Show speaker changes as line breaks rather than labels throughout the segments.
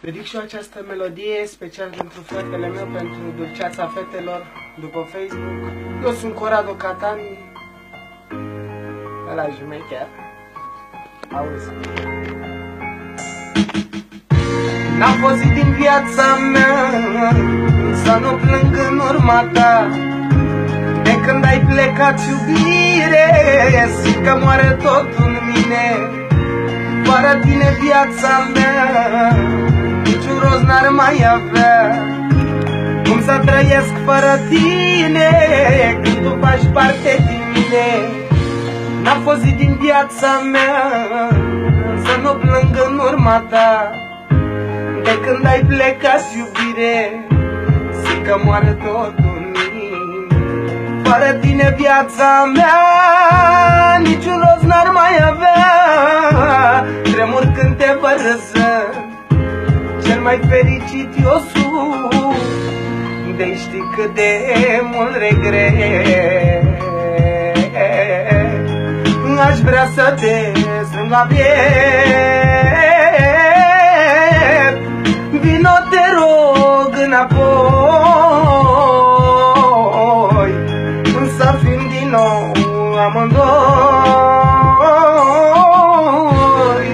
Dedic și eu această melodie special pentru fratele meu, pentru dulceața fetelor după Facebook. Eu sunt Corrado Catani, ăla jumecher. Auzi. N-a fost zi din viața mea să nu plâng în urma ta. De când ai plecat, iubire, zic că moare tot în mine. Fără tine viața mea niciun rost n-ar mai avea. Cum să trăiesc fără tine, când tu faci parte din mine. N-a fost zi din viața mea să nu plâng în urma ta. De când ai plecat, iubire, zic că moare totul în mine. Fără tine viața mea niciun rost n-ar mai avea. Tremur când te văd, cel mai fericit eu sunt. De știi cât de mult regret. Aș vrea să te strâng la piept. Vino, te rog, înapoi, să fim din nou amândoi.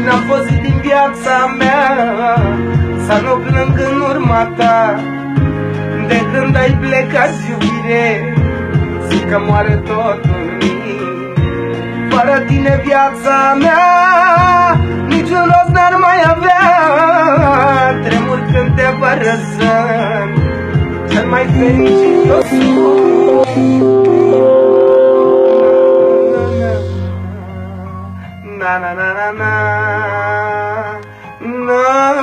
N-a fost zi din viața mea să nu plâng în urma ta. De când ai plecat, iubire, zic că moare totul în mine. Fără tine viața mea niciun rost n-ar mai avea. Tremur când te părăsăm, cel mai fericit eu sunt. Na na na na na na.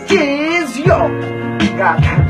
Cheese, yo. Gata.